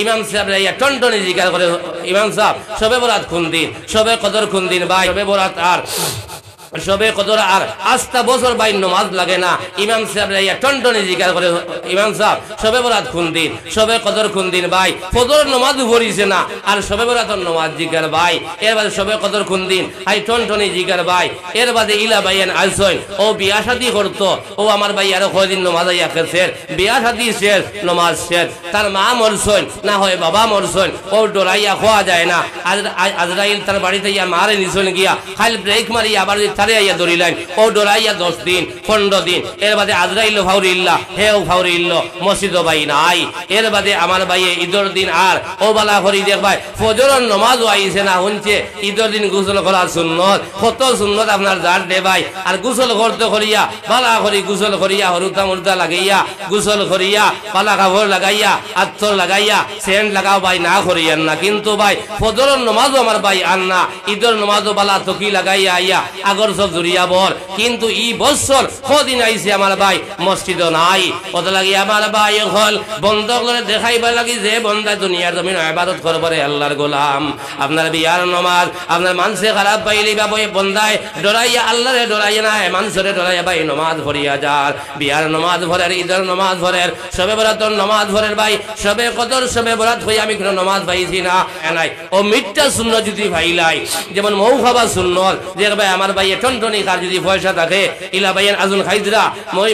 ইমাম সাহেব রাইয়া টনটনি জিজ্ঞাসা করে, ইমাম সাহেব সবে বরাত কোন দিন, সবে কদর কোন দিন? ভাই সবে বরাত আর সবে কদর আর আস্তা বছর ভাই নমাজ লাগে না। ইমাম সাহেব রাইয়া টনটনি জিজ্ঞাসা করে, ইমাম সাহেব সবে বরাত কোন দিন, সবে কদর কোন দিন? ভাই ফজর নমাজ পড়িছে না আর সবে বরাতর নমাজ জিজ্ঞাসা। ভাই এর বাদে সবে কদর কোন দিন? আই টনটনি জিজ্ঞাসা। ভাই এর বাদে ইলা ভাইয়ান আইসইন, ও বিয়া শাদি করতো, ও আমার ভাই আরো কয়দিন নমাজ আইয়া খেলছেন, বিয়া শাদি শেষ, নমাজ শেষ, তার মা মরছইন না হয় বাবা মরছইন, ও ডরাইয়া খোয়া যায় না। আজরাইল তার বাড়িতে ইয়া মারে নিছইন গিয়া খাইল ব্রেক মারি আবার তারে আইয়া ধরিলেন, ও ডরাইয়া 10 দিন 15 দিন। এর বাদে আজরাইল ফাউরিল্লা, হেও ফাউরিল্ল, মসজিদ ভাই নাই। এর বাদে আমার ভাই ঈদের দিন আর ও বালা করি দেখ ভাই ফজরের নমাজও আইছে না, শুনছে ঈদের দিন গোসল করা সুন্নত, কত সুন্নত আপনার জান দে ভাই। আর গোসল করতে করিয়া বালা করি গোসল করিয়া হরুতা মুরতা লাগাইয়া গোসল করিয়া পালা কাপড় লাগাইয়া আত্তর লাগাইয়া সেন্ট লাগাও ভাই, না করিয়েন না। কিন্তু ভাই ফজরের নমাজও আমার ভাই আর না, ঈদের নমাজও বালা তকি লাগাইয়া আইয়া আগর সব জুড়িয়া বল। কিন্তু ই বছর কদিন আইছে আমার ভাই মসজিদ নাই, কত লাগি আমার ভাই হল বন্ধ করে দেখাইবার লাগি যে বন্দা দুনিয়ার জমিন ইবাদত করবে আল্লাহর গোলাম। আপনার বিয়ার নমাজ আপনার মানুষে খারাপ পাইলি বা বন্দায় ডরাইয়া আল্লাহরে ডরাইয়া না, মানুষরে ডরাইয়া ভাই নমাজ ভরিয়া যার। বিয়ার নমাজ ভরের, ঈদের নমাজ ভরের, সবে বরাতর নমাজ ভরের ভাই, সবে কদর সবে বরাত হই আমি কোনো নমাজ পাইছি না নাই। ও মিথ্যা শূন্য যদি ভাইলাই, যেমন মৌ খাবা সুন্নত, যে ভাই আমার ভাই টনটনি কার যদি পয়সা থাকে ইলা ভাইয়ের আজুন খাইতরা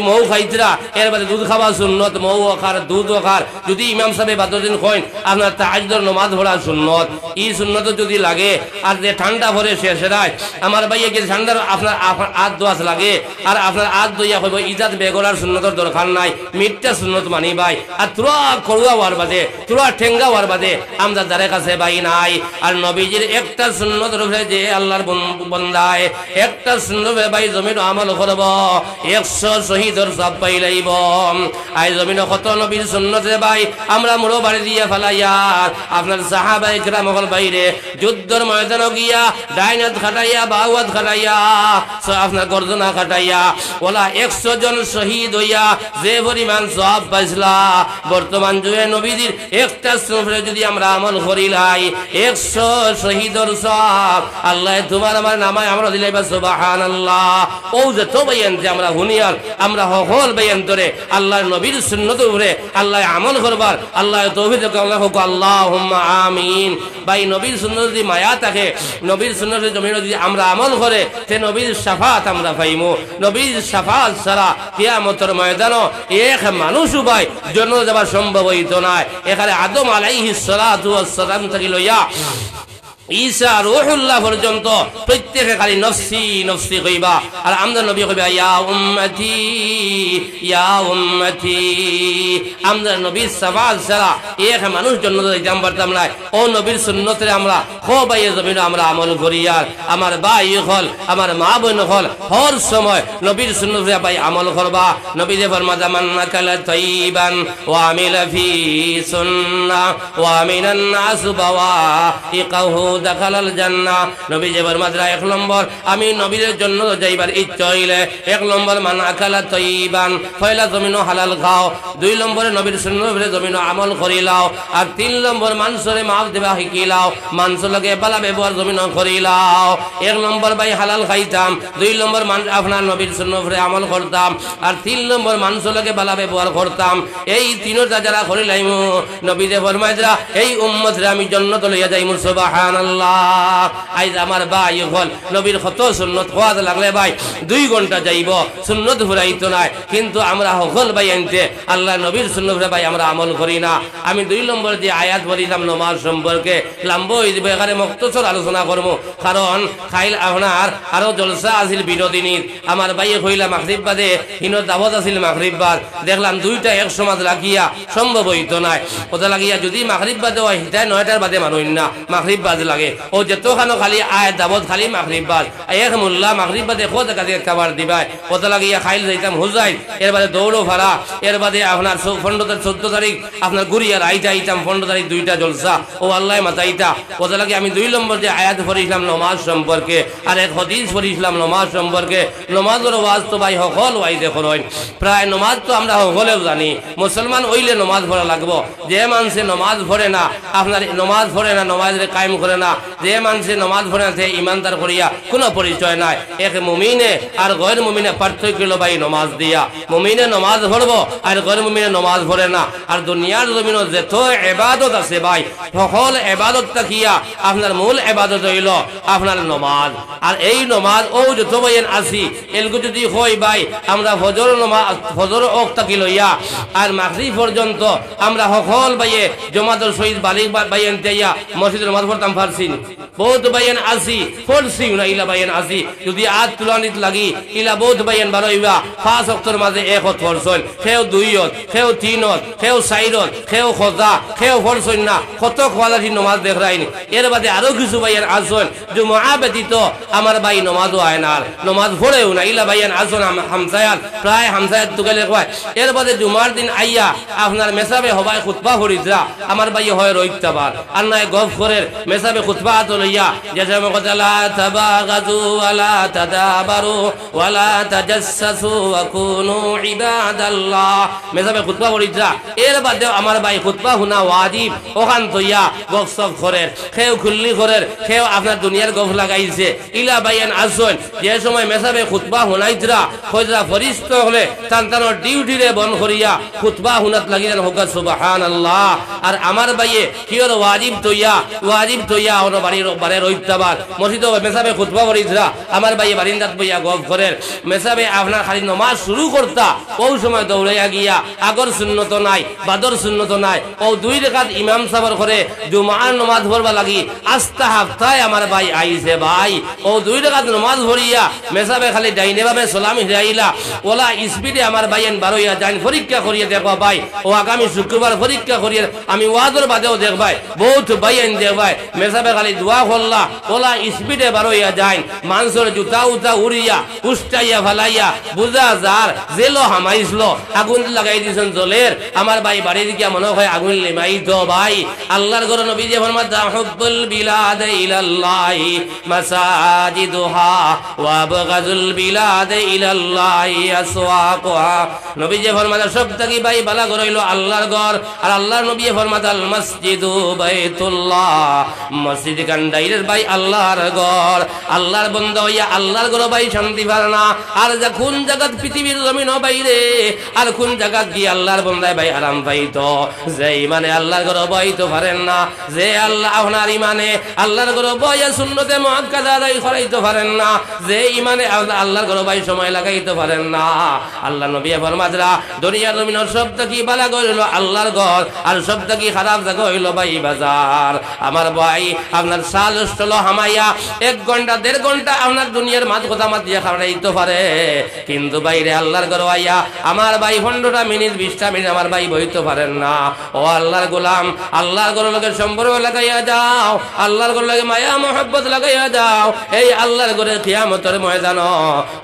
মৌ খাইতরা, এর বাদে দুধ খাওয়া সুন্নত, মৌ খার দুধ খার। যদি ইমাম সাহেব বাদদিন কইন আপনার তাহাজ্জুদের নামাজ পড়া সুন্নত, ই সুন্নত যদি লাগে আর যে ঠান্ডা ভরে শেষ রায় আমার ভাইয়ে কি ঠান্ডার আপনার হাত দোয়াশ লাগে আর আপনার হাত দইয়া কইব ইজাত বেগলার সুন্নতের দরকার নাই, মিথ্যা সুন্নত মানি ভাই। আর তোরা করুয়া হওয়ার বাদে তোরা ঠেঙ্গা হওয়ার বাদে আমরা যারে কাছে ভাই নাই। আর নবীজির একটা সুন্নত রূপে যে আল্লাহর বন্দায় একটা সুন্নত ভাই জমিন আমল করব 100 শহীদর সব পাইলাইব। আই জমিন কত নবীর সুন্নত রে ভাই আমরা মুড়ো বাড়ি দিয়ে ফেলাইয়া আপনার সাহাবায়ে কেরাম হল বাইরে যুদ্ধের ময়দানে গিয়া ডাইনাত খাটাইয়া বাওয়াত খাটাইয়া আপনার গর্দনা খাটাইয়া ওলা 100 জন শহীদ হইয়া যে পরিমাণ সব পাইছলা। বর্তমান যুগে নবীজির একটা সুন্নতে যদি আমরা আমল করিলাই 100 শহীদর সব আল্লাহ তোমার আমার নামায় আমরা দিলাইবা সুবহানাল্লাহ। ও যে তো বাইন যে আমরা হুনিয়ার আমরা হল বাইন ধরে আল্লাহর নবীর সুন্নত উপরে আল্লাহ আমল করবার আল্লাহ তৌফিক দাও, আল্লাহ হোক আল্লাহুম্মা আমিন। ভাই নবীর সুন্নত যদি মায়া থাকে, নবীর সুন্নতের জমিন যদি আমরা আমল করে তে নবীর শাফাত আমরা পাইমু। নবীর শাফাত ছাড়া কিয়ামতের ময়দানে এক মানুষ ভাই জন্য যাওয়া সম্ভব হইতো না। এখানে আদম আলাইহিস সালাতু ওয়াস সালাম থেকে লইয়া ঈসা রূহুল্লাহ পর্যন্ত প্রত্যেকে খালি নফসি নফসি কইবা। আর আমরা নবী কইবা ইয়া উম্মতি ইয়া উম্মতি। আমরা নবীর শাফাত ছাড়া এক মানুষ জন্য যাইতাম পারতাম না। ও নবীর সুন্নতে আমরা খোবাইয়ে জমিন আমরা আমল করি। আর আমার ভাই হল আমার মা বোন হল হর সময় নবীর সুন্নতে ভাই আমল করবা। নবী যে ফরমাতা মান নাকালা তাইবান ওয়া আমিলা ফি সুন্নাহ ওয়া মিনান নাস বাওয়া ইকাহু দাখালাল জান্নাহ। নবী যে ফরমাতা 1 নম্বর আমি নবীর জন্য যাইবার ইচ্ছা হইলে 1 নম্বর মান আকালা তাইবান পয়লা জমিন হালাল খাও, 2 নম্বরে নবীর সুন্নতে জমিন আমল করিলাও, আর 3 নম্বর মানুষরে মাফ দেবা শিকিলাও, মানুষ লগে বালা ব্যবহার জমিন করিলাও। 1 নম্বর ভাই হালাল খাইতাম, 2 নম্বর আপনার নবীর সুন্নতে আমল করতাম, আর 3 নম্বর মানুষ লগে বালা ব্যবহার করতাম। এই তিনটা যারা করিলাইমু নবী যে ফরমাইরা এই উম্মতরে আমি জান্নাত লইয়া যাইমু সুবহানাল্লাহ। আইজ আমার ভাই হল নবীর কত সুন্নত খোয়াদ লাগলে ভাই 2 ঘন্টা যাইব সুন্নত ফুরাইতো না। কিন্তু আমরা হল ভাই আনতে আল্লাহ নবীর সুন্নতে ভাই আমরা আমল করি না। আমি 2 নম্বর যে আয়াত বলিলাম নামাজ সম্পর্কে লম্বা হয়ে যাবে, এখানে মুক্তসর আলোচনা করবো, কারণ খাইল আপনার আরো জলসা আছিল বিনোদিনীর। আমার ভাইয়ে কইলা মাগরিব বাদে হিনো দাওয়াত আছিল মাগরিব বাদ, দেখলাম 2টা এক সমাজ লাগিয়া সম্ভব হইতো না। কথা লাগিয়া যদি মাগরিব বাদে হয় 9টার বাদে মানুষ না মাগরিব বাদ লাগে থাকে ও যেতখানো খালি আয় দাবত খালি মাগরিব বাদ এক মোল্লা মাগরিব বাদে কত কাজে খাবার দিবাই কত লাগিয়া খাইল যাইতাম হুজাইল এর বাদে দৌড়ো ভাড়া এর বাদে আপনার 14 তারিখ আপনার গুড়িয়ার আইতা আইতাম 15 তারিখ 2টা জলসা ও আল্লাহ মাতাইতা কত লাগে আমি 2 নম্বর যে আয়াত পড়িলাম নমাজ সম্পর্কে আর এক হাদিস পড়িলাম নমাজ সম্পর্কে নমাজের ওয়াজ তো ভাই সকল ওয়াইজে করেন প্রায় নমাজ তো আমরা সকলেও জানি মুসলমান হইলে নমাজ পড়া লাগবো যে মানুষে নমাজ পড়ে না আপনার নমাজ পড়ে না নমাজের কায়েম করে না যে মানুষে নমাজ পড়ে না সে ইমানদার করিয়া কোনো পরিচয় নাই এক মুমিনে আর গैर মুমিনে পার্থক্য হলো ভাই নমাজ দিয়া মুমিনে নমাজ পড়বো আর গैर মুমিনে নমাজ পড়ে না আর দুনিয়ার জমিনে যত ইবাদত আছে ভাই সকল ইবাদত তাকিয়া আপনার মূল ইবাদত হইল আপনার নমাজ আর এই নমাজ ও যত বাইন আসি এলগু যদি হয় ভাই আমরা ফজর নমাজ ফজর ওয়াক্ত তাকি লইয়া আর মাগরিব পর্যন্ত আমরা সকল ভাইয়ে জমাতের সহিত বালিগ বাইন দিয়া মসজিদে নামাজ পড়তাম পারছি বহুত বাইন আসি পড়ছি না ইলা বাইন আসি যদি আজ তুলানিত লাগি ইলা বহুত বাইন বারইবা 5 ওয়াক্তের মাঝে এক ওয়াক্ত পড়ছন কেউ 2 ওয়াক্ত কেউ 3 ওয়াক্ত কেউ 4 ওয়াক্ত কেউ খোদা কেউ পড়ছন না কত কোয়ালিটি নামাজ দেখ রাইনি এর বাদে আরো কিছু বাইন আসন জুমআ ব্যতীত আমার ভাই নামাজও হয় না নামাজ পড়েও না ইলা বাইন আসন হামসায়াত প্রায় হামসায়াত তো গেলে কয় এর বাদে জুমার দিন আইয়া আপনার মেসাবে হবাই খুতবা পড়িতরা আমার ভাই হয় রইতাবার আর নাই গফ করের মেসাবে খুতবা তো লইয়া যেমন কথা লা তাবাগাজু ওয়ালা তাদাবারু ওয়ালা তাজাসসু ওয়া কুনু ইবাদাল্লাহ মেসাবে খুতবা পড়িতরা এর বাদে আমার ভাই খুতবা হুনা ওয়াজিব ওখান তইয়া গফ সফ করের কেউ খুল্লি করের কেউ আপনার দুনিয়ার গফ লাগাইছে ইলা বাইন আসন যে সময় মেসাবে খুতবা হুনাইতরা কইরা ফরিস্ত হলে তান্তানোর ডিউটি রে বন করিয়া খুতবা হুনাত লাগিলেন হোক সুবহানাল্লাহ আর আমার ভাইয়ে কিওর ওয়াজিব তইয়া ওর বাড়ির রইতাবার মসজিদ মেসাবে খুতবা পড়িতরা আমার ভাইয়ে বারিন্দাত বইয়া গফ করের মেসাবে আপনার খালি নামাজ শুরু করতা ওই সময় দৌড়াইয়া গিয়া আগর সুন্নত নাই বাদর সুন্নত নাই ও 2 রাকাত ইমাম সাহেবের করে জুমার নামাজ পড়বা লাগি আস্তা হাফতায় আমার ভাই আইছে ভাই ও 2 রাকাত নামাজ পড়িয়া মেসাবে খালি ডাইনে বামে সালাম হিরাইলা ওলা স্পিডে আমার ভাইয়েন বারইয়া যান পরীক্ষা করিয়ে দেখো ভাই ও আগামী শুক্রবার পরীক্ষা করিয়ে আমি ওয়াজের বাদেও দেখবাই বহুত ভাইয়েন দেখবাই মেসাবে খালি দোয়া করলা ওলা স্পিডে বারইয়া যান মানুষের জুতা উতা উড়িয়া উষ্টাইয়া ফালাইয়া বুঝা যার জেলো হামাইছলো আগুন লাগাই দিছেন জলের আমার ভাই বাড়ির গিয়া মনে হয় আগুন লিমাই তো ভাই আল্লাহর ঘর নবী যে ফরমাত হুব্বুল বিলাদ ইলাল্লাহি মাসাজিদুহা ওয়া আবগাজুল বিলাদ ইলাল্লাহি আসওয়াকুহা নবী যে ফরমাত সবথেকে ভাই ভালো ঘর হইলো আল্লাহর ঘর আর আল্লাহর নবী ফরমাত আল মসজিদু বাইতুল্লাহ মসজিদ কান্দাইরের ভাই আল্লাহর ঘর আল্লাহর বান্দা হইয়া আল্লাহর ঘর ভাই শান্তি পায় না আর যা কোন জায়গা পৃথিবীর জমিন বাইরে আর কোন জায়গা গিয়ে আল্লাহর বান্দায় ভাই আরাম পাইতো যে ইমানে আল্লাহর ঘর বইতে পারেন না যে আল্লাহ আপনার ইমানে আল্লাহর ঘর বইয়া সুন্নতে মুআক্কাদা আদায় করাইতে পারেন না যে ইমানে আল্লাহর ঘর ভাই সময় লাগাইতে পারেন না আল্লাহ নবী ফরমাতরা দুনিয়ার জমিনের সবথেকে ভালো ঘর হইলো আল্লাহর ঘর আর সবথেকে খারাপ জায়গা হইলো ভাই বাজার আমার ভাই আপনার সাল হলো হামাইয়া 1 ঘন্টা 1.5 ঘন্টা আপনার দুনিয়ার মাঝ কথা মাতিয়া খাওয়াইতে পারে কিন্তু বাইরে আল্লাহর ঘর আইয়া আমার ভাই 15টা মিনিট 20টা মিনিট আমার ভাই বইতে পারেন না ও আল্লাহর গোলাম আল্লাহর ঘরের লগে সম্পর্ক লাগাইয়া যাও আল্লাহর ঘরের লগে মায়া মহব্বত লাগাইয়া যাও এই আল্লাহর ঘরে কিয়ামতের ময়দান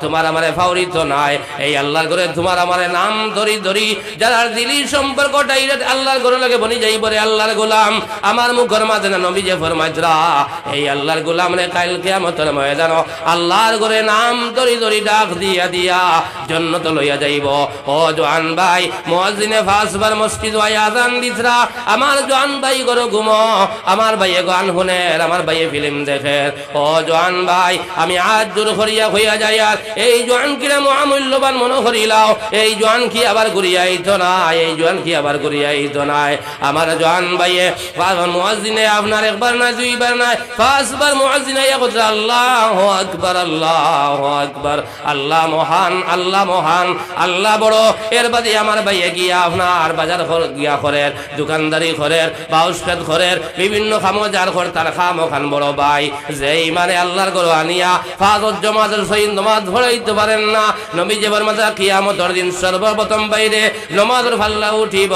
তোমার আমারে ফাউরিত নাই এই আল্লাহর ঘরে তোমার আমারে নাম ধরি ধরি যারা দিলি সম্পর্ক ডাইরেক্ট আল্লাহর ঘরের লগে বনি যাই পরে আল্লাহর গোলাম আমার মুখের মাঝে না নবী যে ফরমাইতরা এই আল্লাহর গোলাম রে কাল কিয়ামতের ময়দান আল্লাহর ঘরে নাম ধরি ধরি ডাক দিয়া দিয়া জান্নাত লইয়া যাইব ও জওয়ান ভাই মুয়াজ্জিনে 5 বার মসজিদ ওয়া আযান দিছরা আমার জওয়ান ভাই ঘরে ঘুমো আমার ভাইয়ে গান শুনের আমার ভাইয়ে ফিল্ম দেখে ও জওয়ান ভাই আমি আজ জোর করিয়া হইয়া যাই আর এই জওয়ান কিরা মহামূল্যবান মনে করিলাও এই জওয়ান কি আবার ঘুরিয়াইতো না এই জওয়ান কি আবার ঘুরিয়াইতো না আমার জওয়ান ভাইয়ে মুয়াজ্জিনে আপনার একবার না 2 বার না 5 বার মুয়াজ্জিনে ইয়া আল্লাহু আকবার আল্লাহু আকবার আল্লাহ মহান আল্লাহ বড় এর বাদে আমার ভাইয়ে গিয়া আপনার বাজার গিয়া করের দোকানদারি করের বাউসকাত করের বিভিন্ন খামোজার কর তার খামখান বড় ভাই যেই মানে আল্লাহর ঘর আনিয়া ফাজর জমাতের সহিত নামাজ পড়াইতে পারেন না নবী যে ফরমাতা কিয়ামতের দিন সর্বপ্রথম বাইরে নামাজের ফাল্লা উঠিব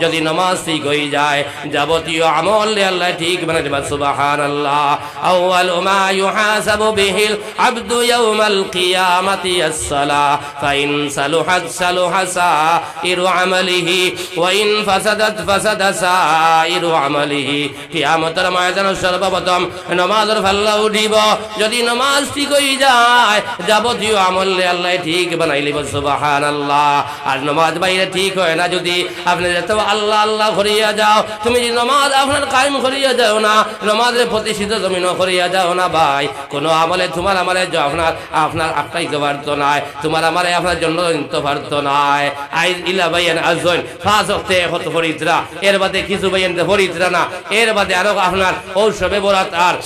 যদি নামাজ ঠিক হয়ে যায় যাবতীয় আমল আল্লাহ ঠিক বানাই দিবা সুবহানাল্লাহ সুবহানাল্লাহ। আউয়ালু মা ইউহাসাবু বিহিল আবদু ইয়াউমাল কিয়ামাতি আস-সালাহ ফাইন সালুহাত সালুহা সাইরু আমালিহি ওয়া ইন ফাসাদাত ফাসাদা সাইরু আমালিহি। কিয়ামতের ময়দানে সর্বপ্রথম নামাজের পাল্লা উঠিব। যদি নামাজ ঠিক হয়ে যায় যাবতীয় আমল আল্লাহ ঠিক বানাই লিব সুবহানাল্লাহ। আর নামাজ বাইরে ঠিক হয় না, যদি আপনি যত আল্লাহ আল্লাহ করিয়া যাও, তুমি যদি নামাজ আপনার কায়েম করিয়া যাও না, নামাজের প্রতিষ্ঠিত জমিন করিয়া যাও না ভাই, কোনো আমলে তোমার আমারে আপনার আপনার আটকাইতে পারতো নাই, তোমার আমারে আপনার জন্য নিতে পারতো নাই। আইজ ইলা বাইয়ান আজন পাঁচ ওয়াক্তে কত ফরিদরা, এর বাদে কিছু বাইয়ান ফরিদরা না, এর বাদে আরো আপনার ও শবে বরাত আর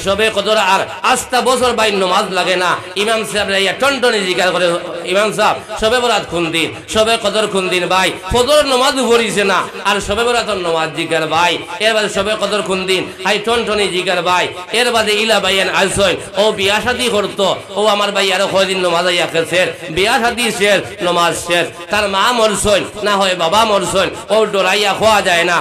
সবে কদর আর আস্তা বছর বাইন নামাজ লাগে না। ইমাম সাহেব রাইয়া টনটনি জিজ্ঞাসা করে, ইমাম সাহেব সবে বরাত কোন দিন, সবে কদর কোন দিন ভাই? ফজর নামাজ পড়িছে না আর সবে বরাতর নামাজ জিজ্ঞার ভাই। এর বাদে সবে কদর কোন দিন, হাই টনটনি জিজ্ঞার ভাই। এর বাদে ইলা ভাইয়ান আসছেন, ও বিয়া শাদী করতো, ও আমার ভাই আরো কয়দিন নামাজ আইয়া খেছেন, বিয়া শাদী শেষ, নামাজ শেষ, তার মা মরছেন না হয় বাবা মরছেন, ও ডরাইয়া খোয়া যায় না।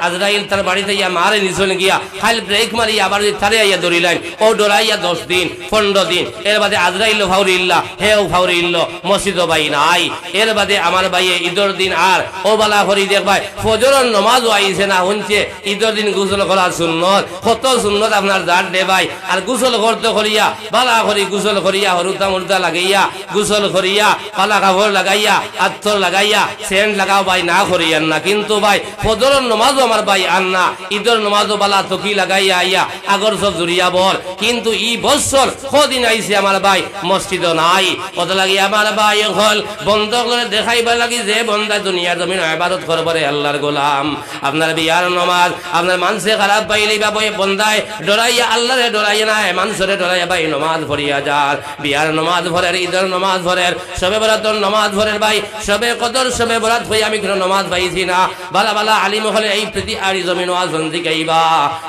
আজরাইল তার বাড়িতে ইয়া মারে নিছেন গিয়া খালি ব্রেক মারি আবার তারে আইয়া ধরিলেন, ও ডরাইয়া 10 দিন 15 দিন। এর বাদে আজরাইল ফাউরি ইল্লা, হেও ফাউরি ইল্ল মসজিদ ভাই নাই। এর বাদে আমার ভাইয়ে ঈদের দিন আর ও বালা করি দেখ ভাই ফজরের নামাজও আইছে না, শুনছে ঈদের দিন গোসল করা সুন্নত, কত সুন্নত আপনার জান দে ভাই। আর গোসল করতে করিয়া বালা করি গোসল করিয়া হরুতা মুরতা লাগাইয়া গোসল করিয়া পালা কাপড় লাগাইয়া আত্তর লাগাইয়া সেন্ট লাগাও ভাই, না করিয়ান না। কিন্তু ভাই ফজরের নামাজও আমার ভাই আর না, ঈদের নামাজও বালা তকি লাগাইয়া আইয়া আগর সব জুড়িয়া বল। কিন্তু ই বছর কদিন আইছে আমার ভাই মসজিদ নাই, কত লাগি আমার ভাই হল বন্ধ করে দেখাইবা লাগি যে বন্দা দুনিয়ার জমিন ইবাদত করবে আল্লাহর গোলাম। আপনার বিয়ার নামাজ আপনার মানুষে খারাপ পাইলেই বা বন্দায় ডরাইয়া আল্লাহরে ডরাইয়া না, মানুষরে ডরাইয়া ভাই নামাজ ভরিয়া যার। বিয়ার নামাজ ভরের, ঈদের নামাজ ভরের, সবে বরাতর নামাজ ভরের ভাই, সবে কদর সবে বরাত হই আমি কোনো নামাজ পাইছি না। বালা বালা আলিম হলে এই প্রীতি আরি জমিন আজন দিকাইবা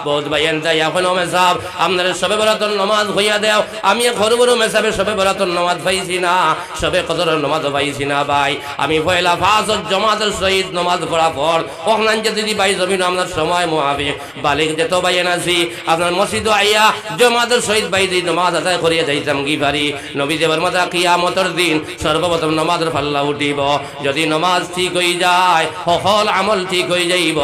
বহুত ভাইয়েন যাই এখন মেসাব আপনার সবে বরাতর নামাজ হইয়া দেও। আমি ঘর বড় মেসাবে সবে বরাতর নামাজ পাইছি না, সবে কদরের নামাজ পাইছি না ভাই। আমি পয়লা ফাজর জমাতের সহিত নামাজ পড়া পর ওখান যে দিদি ভাই জমিন আপনার সময় মোয়াফিক বালিক যেত ভাইয়েন আছি আপনার মসজিদ আইয়া জমাতের সহিত ভাই দিদি নামাজ আদায় করিয়া যাইতাম কি পারি। নবী দেবর মাতা কিয়ামতের দিন সর্বপ্রথম নামাজের পাল্লা উঠিব। যদি নামাজ ঠিক হয়ে যায় সকল আমল ঠিক হয়ে যাইব,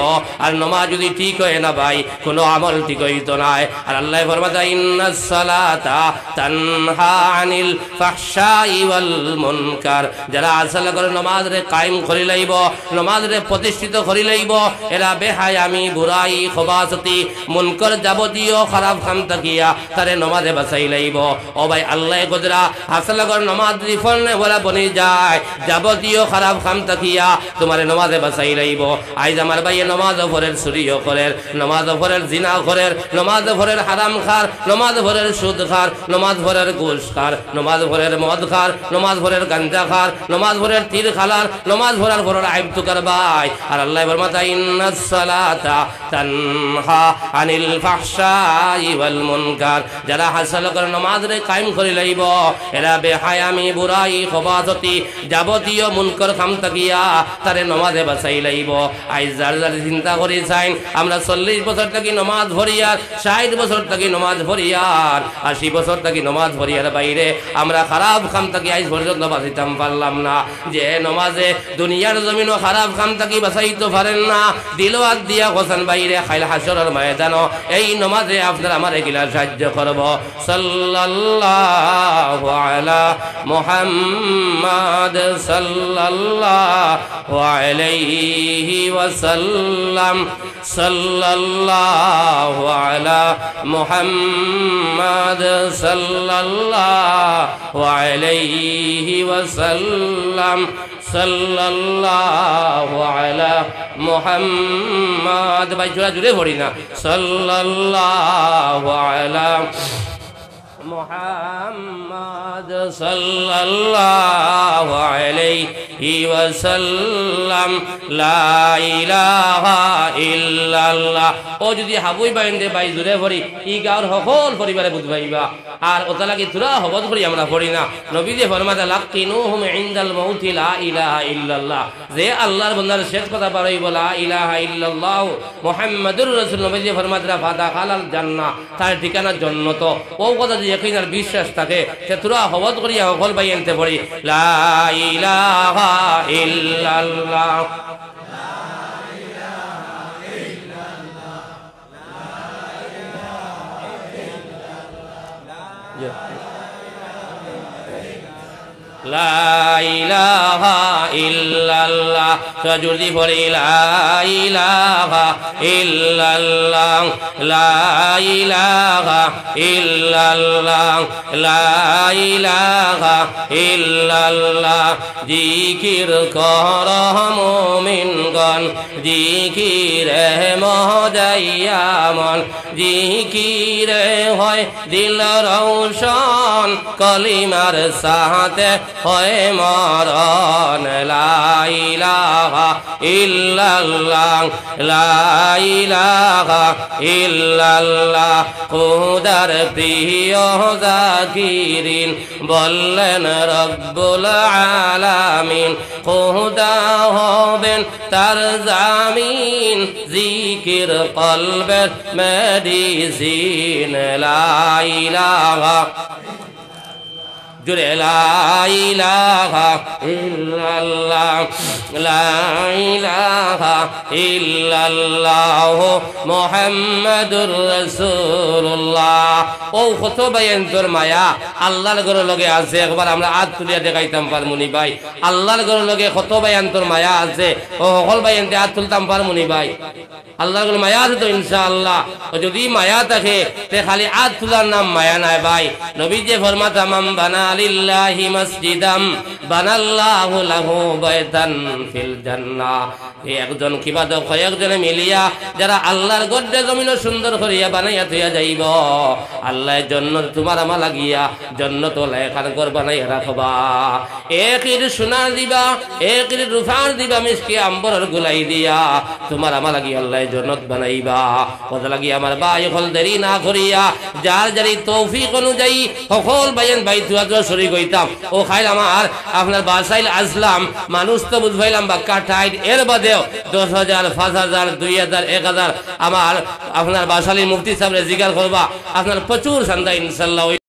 আর নামাজ যদি ঠিক হয় না ভাই কোনো আমল ঠিক হইতো নাই। আর আল্লাহ ফরমাতা ইন্নাস সালাতা তানহা আনিল ফাহশাই ওয়াল মুনকার, যারা আসল করে নামাজ রে কায়েম করি লাইব, নামাজ রে প্রতিষ্ঠিত করি লাইব, এরা বেহায়ামি বুরাই খবাসতি মুনকার যাবতীয় খারাপ কাম তাকিয়া তারে নামাজে বাঁচাই লাইব। ও ভাই আল্লাহ গদরা আসল করে নামাজ যদি ফলনে বলা বনি যায় যাবতীয় খারাপ কাম তাকিয়া তোমারে নামাজে বাঁচাই লাইব। আইজ আমার ভাই নামাজ ভরের চুরিও করের, নামাজ ভরের জিনা করের, নামাজ ভরের হারাম খার, নামাজ ভরের সুদ খার, নামাজ ভরের ঘুষ খার, নামাজ ভরের মদ খার, নামাজ ভরের গাঞ্জা খার, নামাজ ভরের তীর খালার, নামাজ ভরার ভরের আইব তুকার ভাই। আর আল্লাহ ফরমাতা ইন্নাস সালাতা তানহা আনিল ফাহশাই ওয়াল মুনকার, যারা হাসল করে নামাজ রে কায়েম করে লইব এরা বেহায়ামি বুরাই খবাসতি যাবতীয় মুনকার কাম তাকিয়া তারে নামাজে বাঁচাই লইব। আইজ যার যার চিন্তা করি চাইন আমরা 40 বছর থাকি নামাজ ভরিয়ার, 60 বছর থাকি নামাজ ভরিয়ার, 80 বছর থাকি নামাজ ভরিয়ার বাইরে আমরা খারাপ কাম থাকি আইজ পর্যন্ত বাঁচাইতাম পারলাম না। যে নমাজে দুনিয়ার জমিনও খারাপ কাম থাকি বাঁচাইতে পারেন না, দিলওয়াত দিয়া হোসেন বাইরে খাইল হাসরের ময়দান এই নমাজে আপনার আমার এগুলা সাহায্য করব। সাল্লাল্লাহু আলা মুহাম্মাদ সাল্লাল্লাহু আলাইহি ওয়াসাল্লাম, সাল্লাল্লাহু আলা মুহাম্মাদ সাল্লাল্লাহু আলাইহি ওয়াসাল্লাম, সাল্লাল্লাহু আলা মুহাম্মাদ। ভাই জোরে জোরে পড়ি না, সাল্লাল্লাহু আলা মুহাম্মদ সাল্লাল্লাহু আলাইহি ওয়াসাল্লাম লা ইলাহা ইল্লাল্লাহ। ও যদি হাবুই বাইন্দে বাই জুড়ে পড়ি ই গাঁর সকল পরিবারে বুঝবাইবা। আর ওটা লাগি তুরা হবত করি আমরা পড়ি না। নবী যে ফরমাতা লাকিনুহুম ইনদাল মাউতি লা ইলাহা ইল্লাল্লাহ, যে আল্লাহর বান্দার শেষ কথা বাড়াইব লা ইলাহা ইল্লাল্লাহ মুহাম্মাদুর রাসূল, নবী যে ফরমাতা ফাদা খালাল জান্নাহ, তার ঠিকানা জান্নাত। ও কথা যে ইয়াকিন আর বিশ্বাস থাকে সে তুরা হবত করি সকল বাই আনতে পড়ি লা ইলাহা ইল্লাল্লাহ। লা ইলাহা ইল্লাল্লাহ, যদি বলি লা ইলাহা ইল্লাল্লাহ, লা ইলাহা ইল্লাল্লাহ, লা ইলাহা ইল্লাল্লাহ। জিকির কর মুমিনগণ, জিকিরে মজাইয়া মন, জিকিরে হয় দিল রৌশন, কলিমার সাথে হয় মরণ। লা ইলাহা ইল্লাল্লাহ, লা ইলাহা ইল্লাল্লাহ। খুদার প্রিয় জাকিরিন বললেন রব্বুল আলামিন, খুদা হবেন তার জামিন, জিকির কলবের মেডিসিন। লা ইলাহা জুড়ে লা ইলাহা ইল্লাল্লাহ, লা ইলাহা ইল্লাল্লাহ মুহাম্মাদুর রাসূলুল্লাহ। ও কত বাইন তোর মায়া আল্লাহর ঘরের লগে আছে, একবার আমরা হাত তুলিয়া দেখাইতাম পারমুনি ভাই। আল্লাহর ঘরের লগে কত বাইন তোর মায়া আছে, ও সকল বাইন হাত তুলতাম পারমুনি ভাই। আল্লাহর ঘরে মায়া আছে তো ইনশাআল্লাহ। ও যদি মায়া থাকে তে খালি হাত তোলার নাম মায়া নাই ভাই। নবী যে ফরমাতা মান বানা লিল্লাহি মসজিদাম বানাল্লাহু লাহু বাইতান ফিল জান্নাহ। একজন কিবাদক কয়েকজনে মিলিয়া যারা আল্লাহর গড়ে জমিন সুন্দর করিয়া বানাইয়া থইয়া যাইব, আল্লাহর জান্নাত তোমার আমা লাগিয়া জান্নাত লেখান ঘর বানাইয়া রাখবা। একির সোনার দিবা, একির রূপার দিবা, মিষ্টি আম্বরের গুলাই দিয়া তোমার আমা লাগিয়া আল্লাহ জান্নাত বানাইবা। ওটা লাগিয়া আমার ভাই হল দেরি না করিয়া যার যারি তৌফিক অনুযায়ী সকল বাইন বাই তুয়া শরীক হইতাম। ও খাইল আমার আপনার বাসাইল আসলাম, মানুষ তো বুঝবাইলাম বা কাঠাইট, এর বাদেও 10,000 5,000 2,000 1,000 আমার আপনার বাসালির মুফতি সাহেব জিগার করবা, আপনার প্রচুর সান্দা ইনশাল্লাহ।